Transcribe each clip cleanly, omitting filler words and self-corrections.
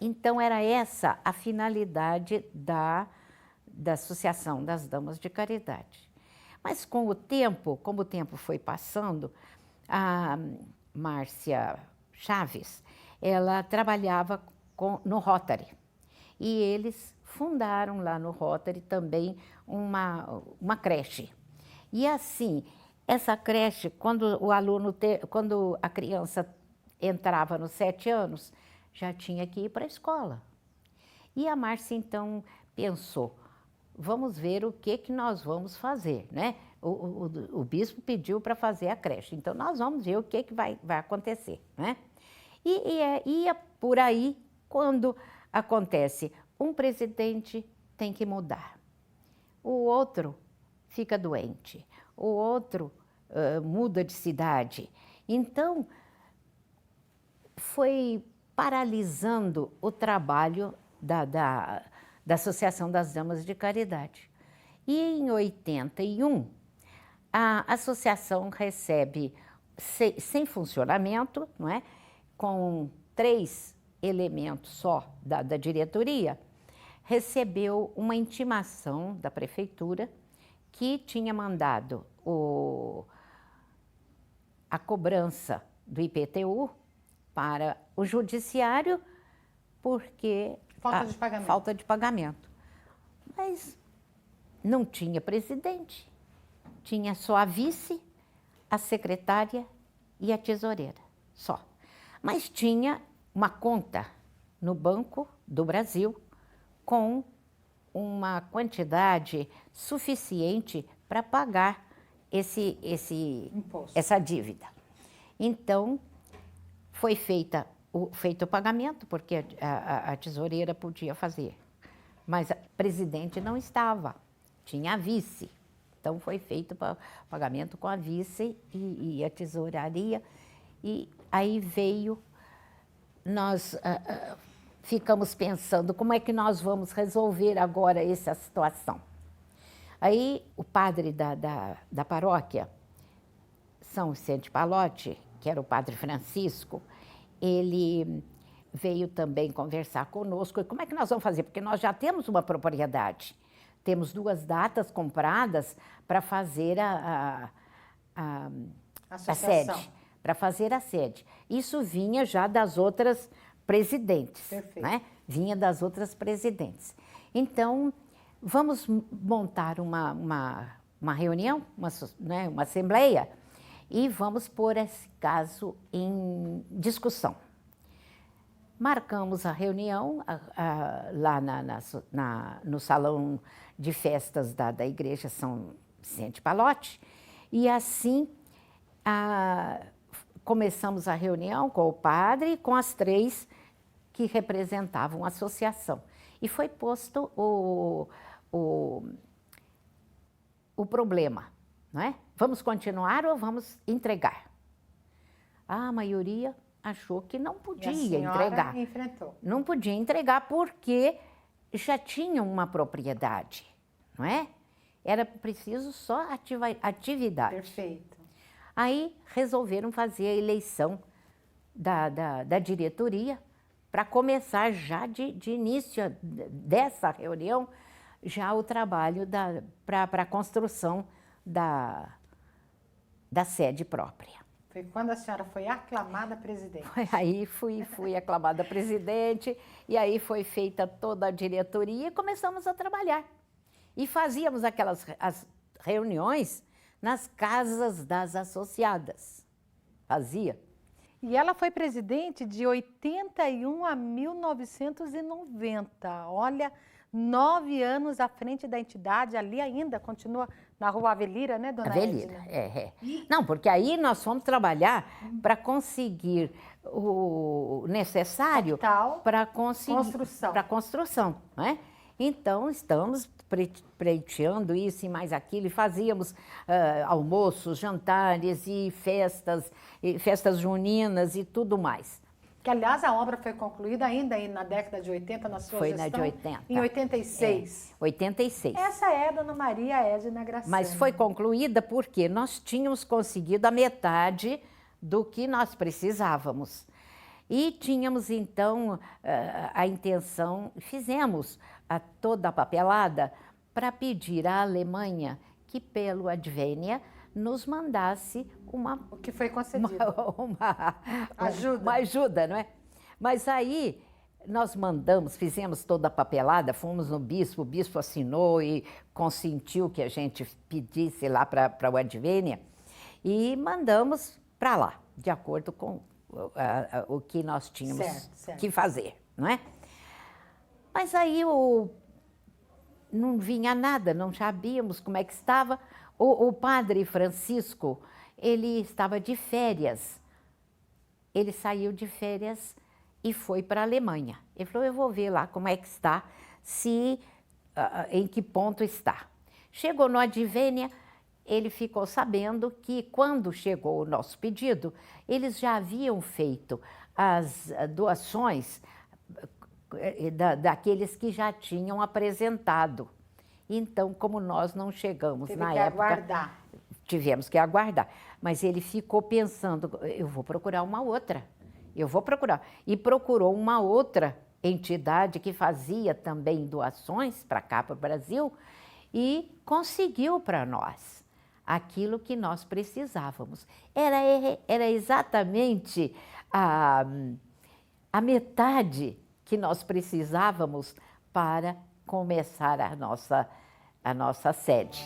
Então, era essa a finalidade da Associação das Damas de Caridade. Mas, com o tempo, como o tempo foi passando, a Márcia Chaves, ela trabalhava no Rotary. E eles fundaram lá no Rotary também uma creche. E assim, essa creche, quando a criança entrava nos 7 anos, já tinha que ir para a escola. E a Márcia, então, pensou, vamos ver o que nós vamos fazer, né? O bispo pediu para fazer a creche, então nós vamos ver o que vai acontecer, né? E ia por aí, quando acontece, um presidente tem que mudar, o outro fica doente, o outro muda de cidade. Então, foi paralisando o trabalho da Associação das Damas de Caridade. E em 81, a associação recebe, sem funcionamento, não é? Com 3 elementos só da diretoria, recebeu uma intimação da prefeitura que tinha mandado a cobrança do IPTU para o judiciário porque falta de pagamento. Mas não tinha presidente, tinha só a vice, a secretária e a tesoureira, só. Mas tinha uma conta no Banco do Brasil com uma quantidade suficiente para pagar essa dívida. Então, foi feito o pagamento, porque a tesoureira podia fazer, mas a presidente não estava, tinha a vice. Então, foi feito o pagamento com a vice e a tesouraria. E aí nós ficamos pensando como é que nós vamos resolver agora essa situação. Aí o padre da paróquia, São Vicente Pallotti, que era o padre Francisco, ele veio também conversar conosco. Como é que nós vamos fazer? Porque nós já temos uma propriedade, temos 2 datas compradas para fazer a sede. Para fazer a sede. Isso vinha já das outras presidentes. Perfeito. Né? Vinha das outras presidentes. Então, vamos montar uma reunião, uma assembleia, e vamos pôr esse caso em discussão. Marcamos a reunião lá no salão de festas da igreja São Vicente Pallotti, e assim começamos a reunião com o padre e com as 3 que representavam a associação. E foi posto o problema, não é? Vamos continuar ou vamos entregar? A maioria achou que não podia entregar. Enfrentou. Não podia entregar porque já tinha uma propriedade, não é? Era preciso só atividade. Perfeito. Aí resolveram fazer a eleição da diretoria para começar já de início dessa reunião, já o trabalho para a construção da sede própria. Foi quando a senhora foi aclamada presidente. Aí fui aclamada presidente, e aí foi feita toda a diretoria e começamos a trabalhar. E fazíamos as reuniões nas casas das associadas. Fazia. E ela foi presidente de 81 a 1990. Olha, 9 anos à frente da entidade, ali ainda continua na Rua Avelira, né, dona Avelira, Edna? é. Não, porque aí nós fomos trabalhar para conseguir o necessário para construção. Para construção, não é? Então, estamos pleiteando isso e mais aquilo, e fazíamos almoços, jantares e festas juninas e tudo mais. Que, aliás, a obra foi concluída ainda na década de 80, na sua gestão? Foi na de 80. Em 86. 86. Essa é a dona Maria Edna Graciano. Mas foi concluída porque nós tínhamos conseguido a metade do que nós precisávamos. E tínhamos, então, a intenção, fizemos toda a papelada para pedir à Alemanha que, pelo Advênia, nos mandasse O que foi concedido. Ajuda. Uma ajuda, não é? Mas aí nós mandamos, fizemos toda a papelada, fomos no bispo, o bispo assinou e consentiu que a gente pedisse lá para o Advênia e mandamos para lá, de acordo com o que nós tínhamos que fazer, não é? Mas aí não vinha nada, não sabíamos como é que estava. O padre Francisco, ele estava de férias. Ele saiu de férias e foi para a Alemanha. Ele falou, eu vou ver lá como é que está, em que ponto está. Chegou no Advênia, ele ficou sabendo que quando chegou o nosso pedido, eles já haviam feito as doações daqueles que já tinham apresentado. Então, como nós não chegamos na época... Aguardar. Tivemos que aguardar. Mas ele ficou pensando, eu vou procurar uma outra, eu vou procurar. E procurou uma outra entidade que fazia também doações para cá, para o Brasil, e conseguiu para nós aquilo que nós precisávamos. Era exatamente a metade que nós precisávamos para começar a nossa sede.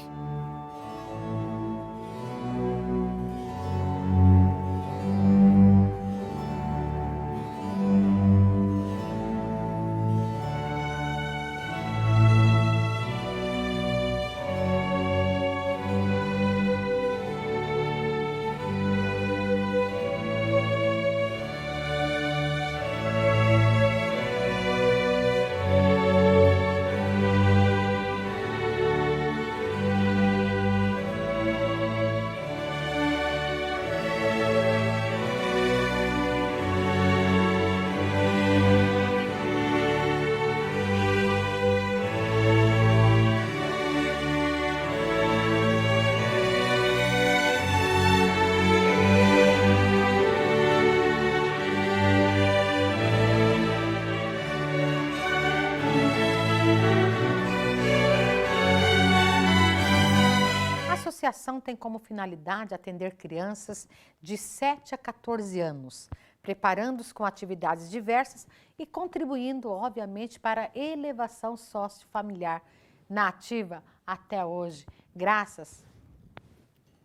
A associação tem como finalidade atender crianças de 7 a 14 anos, preparando-os com atividades diversas e contribuindo, obviamente, para a elevação sociofamiliar na ativa até hoje, graças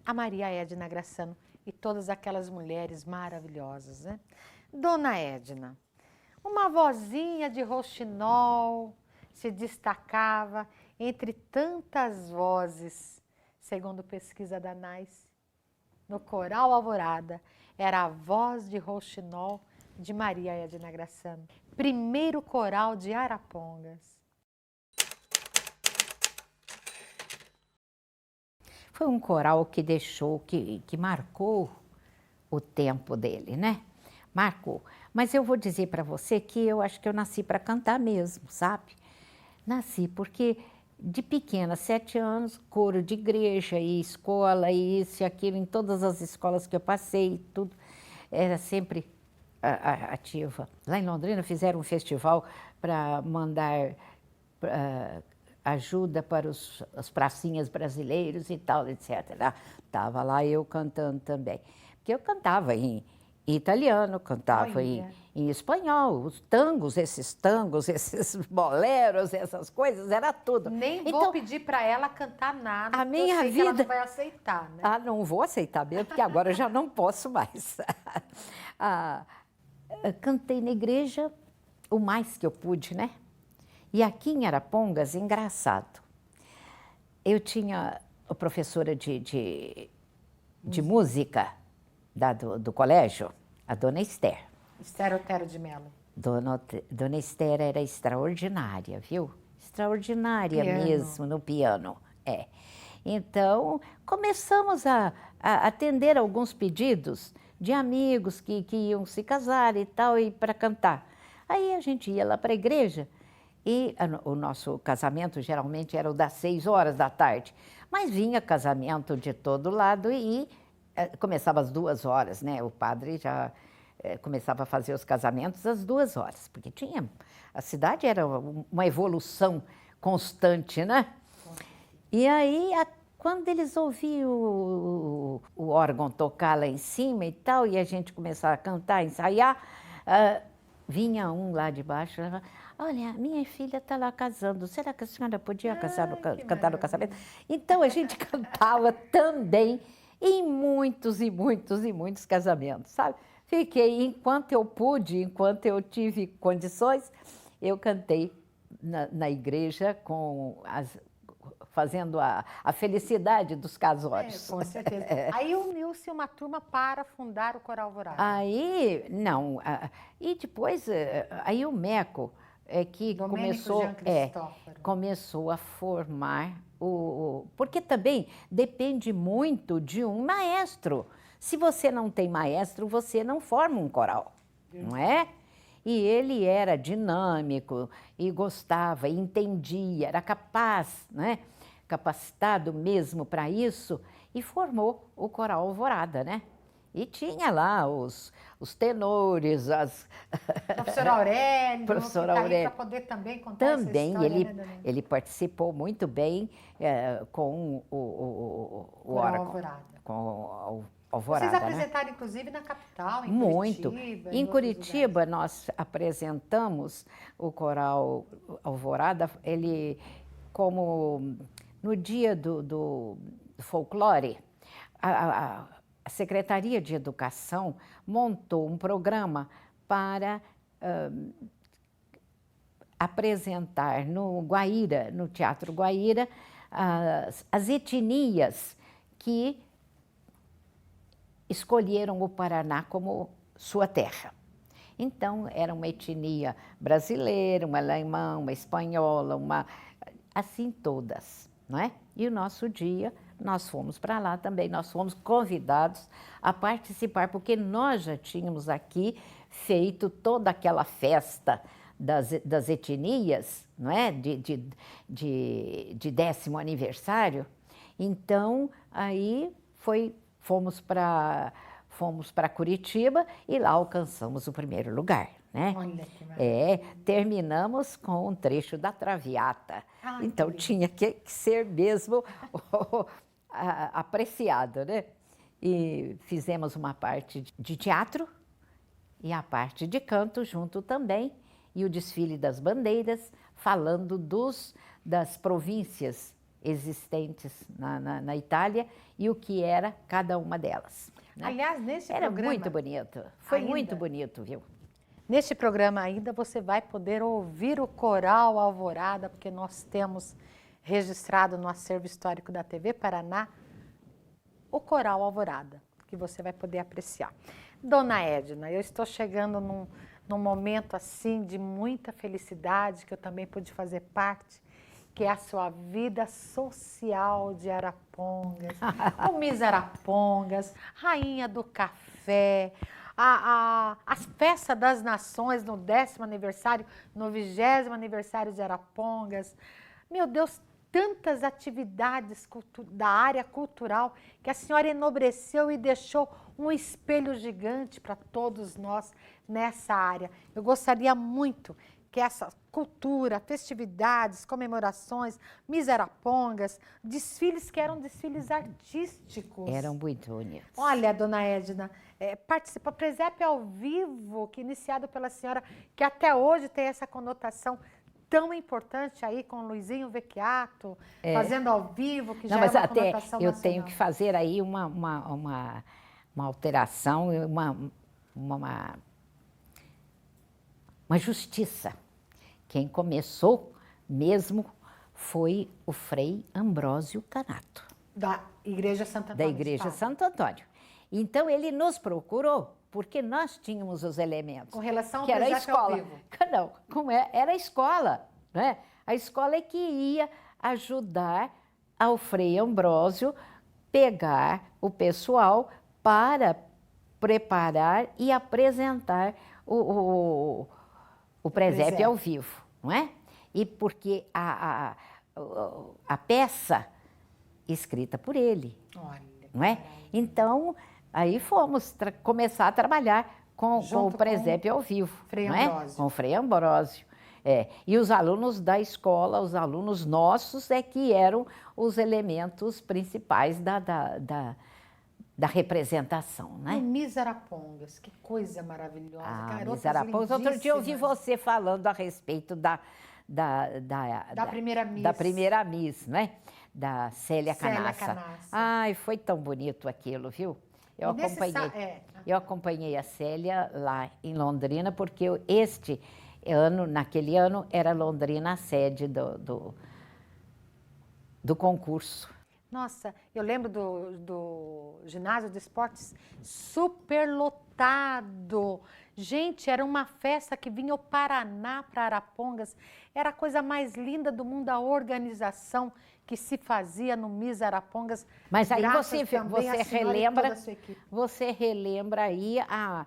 a Maria Edna Grassano e todas aquelas mulheres maravilhosas, né? Dona Edna, uma vozinha de rouxinol se destacava entre tantas vozes. Segundo pesquisa da NAIS, no Coral Alvorada, era a voz de rouxinol de Maria Edna Grassano, primeiro coral de Arapongas. Foi um coral que deixou, que marcou o tempo dele, né? Marcou. Mas eu vou dizer para você que eu acho que eu nasci para cantar mesmo, sabe? Nasci porque... De pequena, 7 anos, coro de igreja e escola, e isso e aquilo, em todas as escolas que eu passei, tudo, era sempre ativa. Lá em Londrina fizeram um festival para mandar ajuda para os pracinhas brasileiros e tal, etc. Estava lá eu cantando também. Porque eu cantava em italiano, cantava em espanhol, os tangos, esses boleros, essas coisas, era tudo. Nem vou pedir para ela cantar nada, a minha eu sei vida... que ela não vai aceitar, né? Ah, não vou aceitar mesmo, porque agora eu já não posso mais. Cantei na igreja o mais que eu pude, né? E aqui em Arapongas, engraçado, eu tinha a professora de música do colégio, a dona Esther. Esther Otero de Mello. Dona Esther era extraordinária, viu? Extraordinária mesmo no piano. Então, começamos a atender alguns pedidos de amigos que iam se casar e tal, e para cantar. Aí a gente ia lá para a igreja e o nosso casamento geralmente era o das 6 horas da tarde, mas vinha casamento de todo lado e começava às 2 horas, né? O padre começava a fazer os casamentos às 2 horas, porque a cidade era uma evolução constante, né? E aí, quando eles ouviam o órgão tocar lá em cima e tal, e a gente começava a cantar, ensaiar, vinha um lá de baixo, olha, minha filha está lá casando, será que a senhora podia cantar no casamento? Então, a gente cantava também em muitos e muitos e muitos casamentos, sabe? Fiquei, enquanto eu pude, enquanto eu tive condições, eu cantei na igreja fazendo a felicidade dos casórios. Com certeza. Aí uniu-se uma turma para fundar o Coral Alvorada. Aí, não, e depois, aí o MECO que começou a formar porque também depende muito de um maestro. Se você não tem maestro, você não forma um coral, não é? E ele era dinâmico e gostava, entendia, era capaz, né? Capacitado mesmo para isso, e formou o Coral Alvorada, né? E tinha lá os tenores, Professor Aurélio, professor Aurélio, para poder também contar essa história, né, ele participou muito bem com o órgão, Alvorada. Com o Alvorada. Vocês apresentaram, né? Inclusive, na capital, em muito. Curitiba. Em Curitiba, nós apresentamos o Coral Alvorada, ele como no dia do folclore, a Secretaria de Educação montou um programa para apresentar no Guaíra, no Teatro Guaíra, as etnias que escolheram o Paraná como sua terra. Então, era uma etnia brasileira, uma alemã, uma espanhola, assim todas, não é? E o nosso dia, nós fomos para lá também, nós fomos convidados a participar, porque nós já tínhamos aqui feito toda aquela festa das etnias, não é? De 10º aniversário. Então, aí fomos para Curitiba e lá alcançamos o primeiro lugar, né? Olha que maravilha. Terminamos com um trecho da Traviata. Ai, então tinha que ser mesmo apreciado, né? E fizemos uma parte de teatro e a parte de canto junto também, e o desfile das bandeiras, falando das províncias existentes na Itália e o que era cada uma delas, né? Aliás, nesse era programa... muito bonito, foi muito bonito, viu? Neste programa ainda você vai poder ouvir o Coral Alvorada, porque nós temos registrado no acervo histórico da TV Paraná o Coral Alvorada, que você vai poder apreciar. Dona Edna, eu estou chegando num momento assim de muita felicidade, que eu também pude fazer parte, que é a sua vida social de Arapongas, o Miss Arapongas, rainha do café, as festas das nações no 10º aniversário, no 20º aniversário de Arapongas. Meu Deus, tantas atividades da área cultural que a senhora enobreceu e deixou um espelho gigante para todos nós nessa área. Eu gostaria muito que essa cultura, festividades, comemorações, Miss Arapongas, desfiles que eram desfiles artísticos. Eram muito bonitos. Olha, dona Edna, participa Presépio ao Vivo, que iniciado pela senhora, que até hoje tem essa conotação tão importante aí com o Luizinho Vecchiato, fazendo ao vivo, que já é uma conotação eu nacional. tenho que fazer aí uma alteração, uma justiça. Quem começou mesmo foi o Frei Ambrósio Canato. Da Igreja Santo Antônio. Da Igreja Santo Antônio. Então, ele nos procurou porque nós tínhamos os elementos. Com relação ao que era a escola. Ao vivo. Não, era a escola, né? A escola é que ia ajudar ao Frei Ambrósio pegar o pessoal para preparar e apresentar o presépio ao vivo, não é? E porque a peça escrita por ele, Olha, não é? Então, aí fomos começar a trabalhar com Junto o presépio ao vivo, Frei não é? Ambrósio. Com o Frei Ambrósio. E os alunos da escola, os alunos nossos, que eram os elementos principais da representação, né? E o Miss Arapongas, que coisa maravilhosa. Miss Arapongas. Outro dia eu ouvi lindíssimas. você falando a respeito da primeira Miss. Da primeira Miss, né? Da Célia Canassa. Canassa. Ai, foi tão bonito aquilo, viu? Eu acompanhei a Célia lá em Londrina, porque naquele ano, era Londrina a sede do concurso. Nossa, eu lembro do ginásio de esportes superlotado. Gente, era uma festa que vinha o Paraná para Arapongas. Era a coisa mais linda do mundo, a organização que se fazia no Miss Arapongas. Mas aí você relembra aí a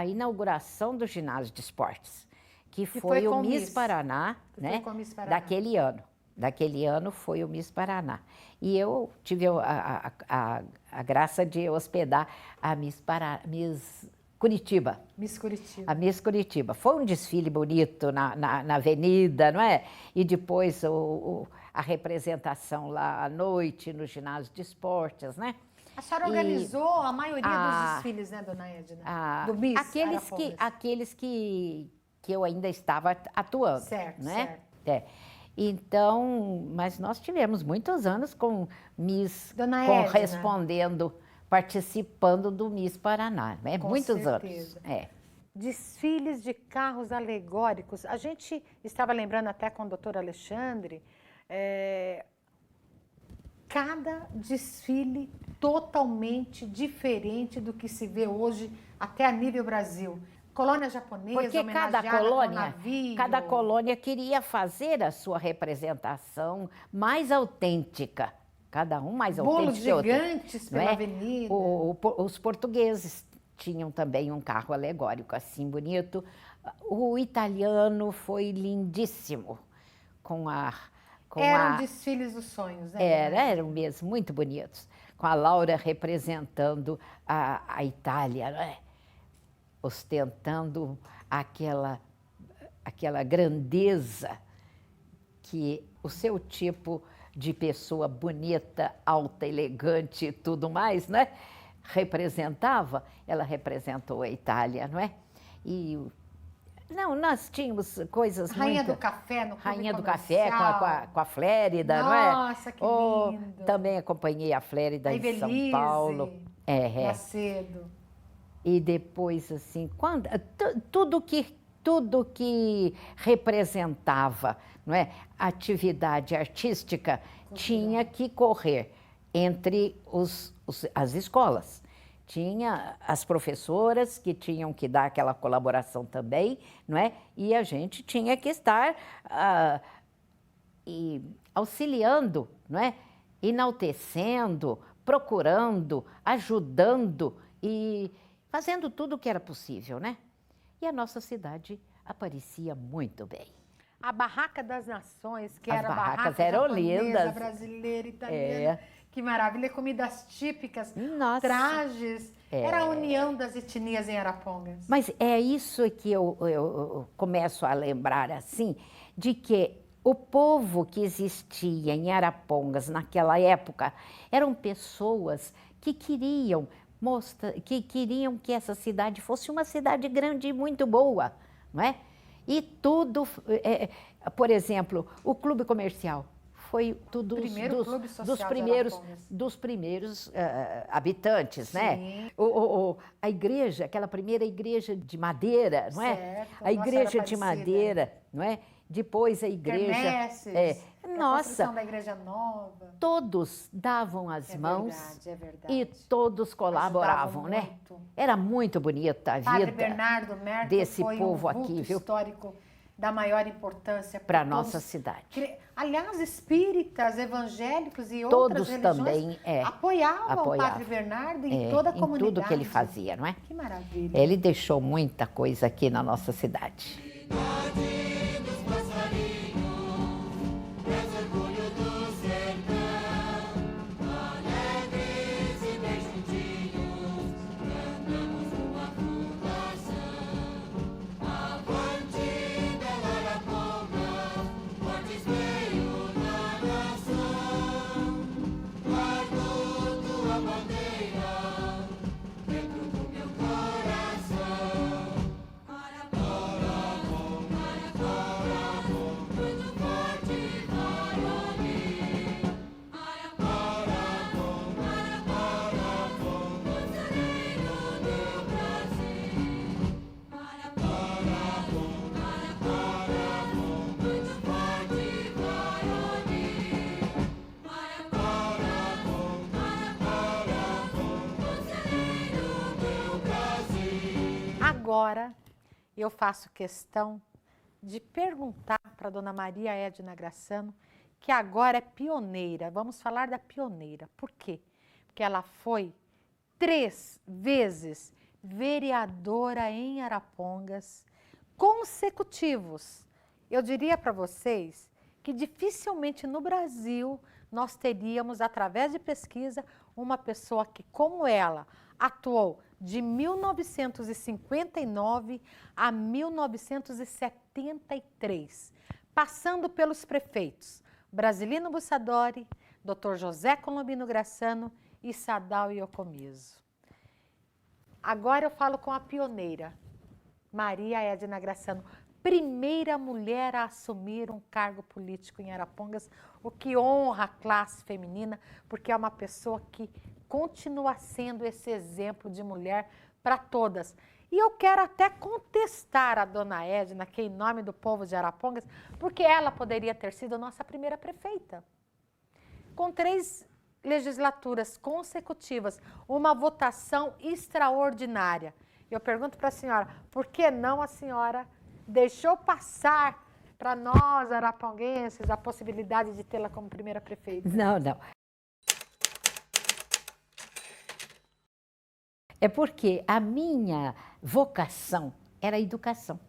inauguração do ginásio de esportes, que foi o Miss Paraná, né? Daquele ano. Daquele ano foi o Miss Paraná. E eu tive a graça de hospedar a Miss Curitiba. Miss Curitiba. A Miss Curitiba. Foi um desfile bonito na avenida, não é? E depois a representação lá à noite no ginásio de esportes, né? A senhora organizou a maioria dos desfiles, né, dona Edna? Do Miss aqueles que eu ainda estava atuando. Certo, né? certo. Então, mas nós tivemos muitos anos com Miss correspondendo, participando do Miss Paraná, né? Com muitos certeza. anos. Desfiles de carros alegóricos. A gente estava lembrando até com o doutor Alexandre, cada desfile totalmente diferente do que se vê hoje até a nível Brasil. Colônia japonesa, porque cada colônia queria fazer a sua representação mais autêntica, cada um mais autêntico que outro. Bolos gigantes pela avenida. Os portugueses tinham também um carro alegórico assim bonito. O italiano foi lindíssimo eram desfiles dos sonhos, né? Eram mesmo muito bonitos, com a Laura representando a Itália, né? Ostentando aquela grandeza que o seu tipo de pessoa bonita, alta, elegante e tudo mais, né? Representava. Ela representou a Itália, não é? Nós tínhamos coisas Rainha do Café no Clube Rainha do Comercial. Café com a Flérida, não é? Nossa, que lindo! Também acompanhei a Flérida em São Paulo. Macedo. E depois, assim, tudo que representava, não é, atividade artística tinha que correr entre as escolas. Tinha as professoras que tinham que dar aquela colaboração também, não é? E a gente tinha que estar auxiliando, não é? Enaltecendo, procurando, ajudando e fazendo tudo o que era possível, né? E a nossa cidade aparecia muito bem. A Barraca das Nações, que As era a barracas barraca eram japonesa, lindas. brasileira, italiana. Que maravilha, comidas típicas, Nossa. Trajes. Era a união das etnias em Arapongas. Mas é isso que eu começo a lembrar, assim, de que o povo que existia em Arapongas naquela época eram pessoas que queriam que essa cidade fosse uma cidade grande e muito boa, não é? E tudo, por exemplo, o clube comercial foi tudo dos primeiros habitantes, Sim. né? A igreja, aquela primeira igreja de madeira, não é? Certo. A igreja de madeira, não é? Depois a igreja... Quermesses, Nossa, a construção da igreja nova. Todos davam as mãos verdade. e todos colaboravam, né? Muito. Era muito bonita a Padre vida Bernardo Merkel desse foi povo um vulto aqui, viu? histórico da maior importância para a nossa cidade. Aliás, espíritas, evangélicos e outras religiões também apoiavam o Padre Bernardo em toda a comunidade. Em tudo que ele fazia, não é? Que maravilha. Ele deixou muita coisa aqui na nossa cidade. agora eu faço questão de perguntar para a dona Maria Edna Grassano, que agora é pioneira. Vamos falar da pioneira. Por quê? Porque ela foi 3 vezes vereadora em Arapongas, consecutivos. Eu diria para vocês que dificilmente no Brasil nós teríamos, através de pesquisa, uma pessoa que, como ela, atuou de 1959 a 1973, passando pelos prefeitos Brasilino Bussadori, Dr. José Colombino Grassano e Sadao Iocomiso. Agora eu falo com a pioneira, Maria Edna Grassano, primeira mulher a assumir um cargo político em Arapongas, o que honra a classe feminina, porque é uma pessoa que continua sendo esse exemplo de mulher para todas. E eu quero até contestar a dona Edna, que em nome do povo de Arapongas, porque ela poderia ter sido nossa primeira prefeita. Com 3 legislaturas consecutivas, uma votação extraordinária. Eu pergunto para a senhora, por que não a senhora deixou passar para nós, araponguenses, a possibilidade de tê-la como primeira prefeita? Não, não. É porque a minha vocação era a educação.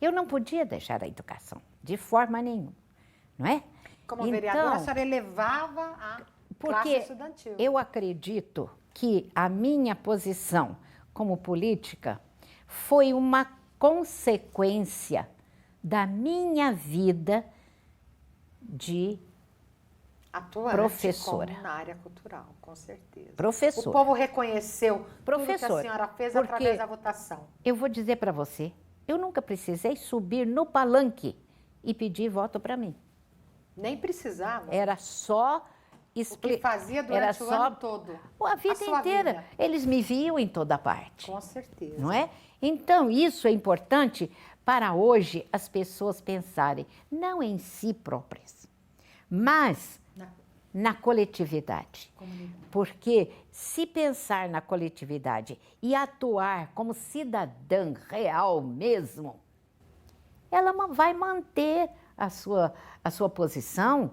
Eu não podia deixar a educação, de forma nenhuma, não é? Como vereadora, a senhora elevava a classe estudantil. Eu acredito que a minha posição como política foi uma consequência da minha vida de atuante professora. Como na área cultural, com certeza. Professora. O povo reconheceu tudo que a senhora fez através da votação. Eu vou dizer para você, eu nunca precisei subir no palanque e pedir voto para mim. Nem precisava. Era só o que fazia durante o ano todo. A vida inteira. Vida. Eles me viam em toda parte. Com certeza. Não é? Então, isso é importante para hoje as pessoas pensarem, não em si próprias, mas na coletividade. Porque se pensar na coletividade e atuar como cidadã real mesmo, ela vai manter a sua posição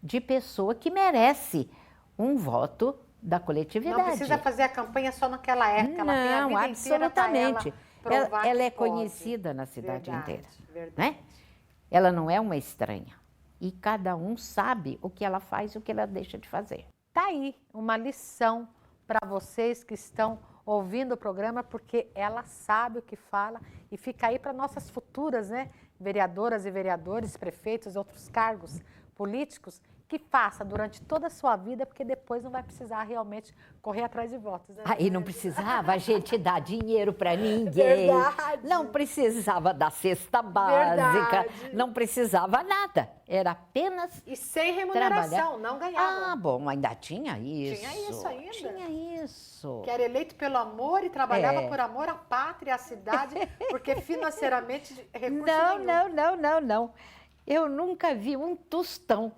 de pessoa que merece um voto da coletividade. Não precisa fazer a campanha só naquela época, ela tem a vida absolutamente. Inteira para ela é conhecida na cidade inteira. Verdade. Né? Ela não é uma estranha. E cada um sabe o que ela faz e o que ela deixa de fazer. Tá aí uma lição para vocês que estão ouvindo o programa, porque ela sabe o que fala e fica aí para nossas futuras, né, vereadoras e vereadores, prefeitos, outros cargos políticos, que faça durante toda a sua vida, porque depois não vai precisar realmente correr atrás de votos. Né? E não precisava a gente dar dinheiro para ninguém. Verdade. Não precisava da cesta básica. Verdade. Não precisava nada. Era apenas e sem remuneração, trabalhar. não ganhava. Ah, bom, ainda tinha isso. Tinha isso ainda. Tinha isso. Que era eleito pelo amor e trabalhava por amor à pátria, à cidade, porque financeiramente recurso nenhum. Não. Eu nunca vi um tostão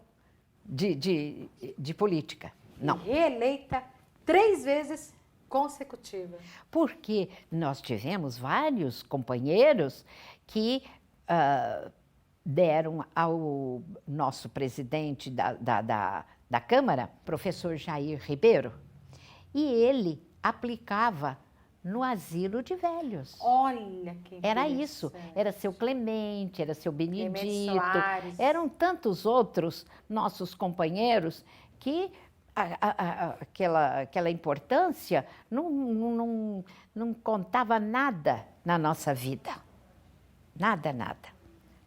de política, não. E reeleita 3 vezes consecutivas. Porque nós tivemos vários companheiros que deram ao nosso presidente da Câmara, professor Jair Ribeiro, e ele aplicava no asilo de velhos. Olha que Era isso, era seu Clemente, era seu Benedito, Soares. Eram tantos outros nossos companheiros que aquela importância não contava nada na nossa vida. Nada.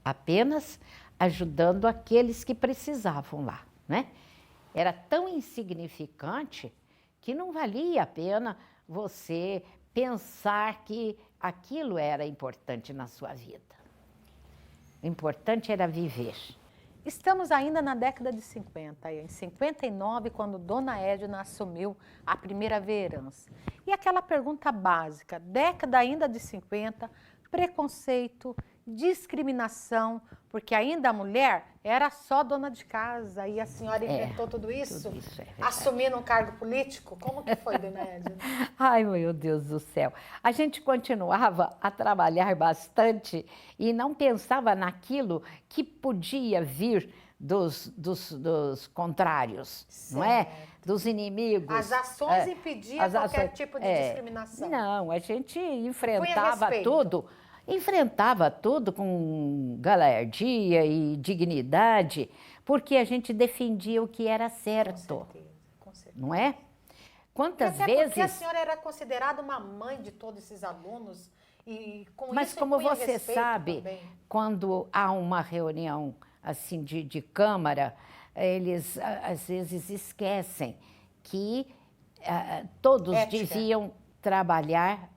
Apenas ajudando aqueles que precisavam lá, né? Era tão insignificante que não valia a pena você pensar que aquilo era importante na sua vida. O importante era viver. Estamos ainda na década de 50, em 59, quando Dona Edna assumiu a primeira vereança. E aquela pergunta básica, década ainda de 50, preconceito, discriminação, porque ainda a mulher era só dona de casa e a senhora inventou tudo isso é verdade. assumindo um cargo político? Como que foi, dona Edna? Ai, meu Deus do céu. A gente continuava a trabalhar bastante e não pensava naquilo que podia vir dos contrários, não é? Dos inimigos. As ações impediam qualquer tipo de discriminação. Não, a gente enfrentava tudo com galardia e dignidade, porque a gente defendia o que era certo, Com certeza. não é? Quantas Até vezes... porque a senhora era considerada uma mãe de todos esses alunos e com Mas isso como impunha você respeito sabe, também. quando há uma reunião assim de câmara, eles às vezes esquecem que todos Ética. deviam trabalhar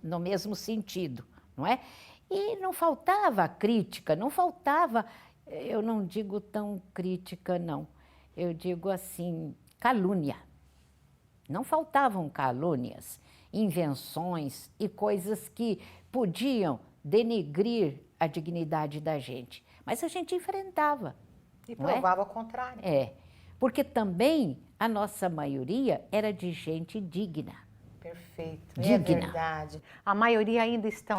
no mesmo sentido, não é? E não faltava crítica, não faltava, eu não digo tão crítica, não. Eu digo assim, calúnia. Não faltavam calúnias, invenções e coisas que podiam denegrir a dignidade da gente. Mas a gente enfrentava. E não é? provava o contrário. Porque também a nossa maioria era de gente digna. Perfeito, Digna. é verdade. A maioria ainda estão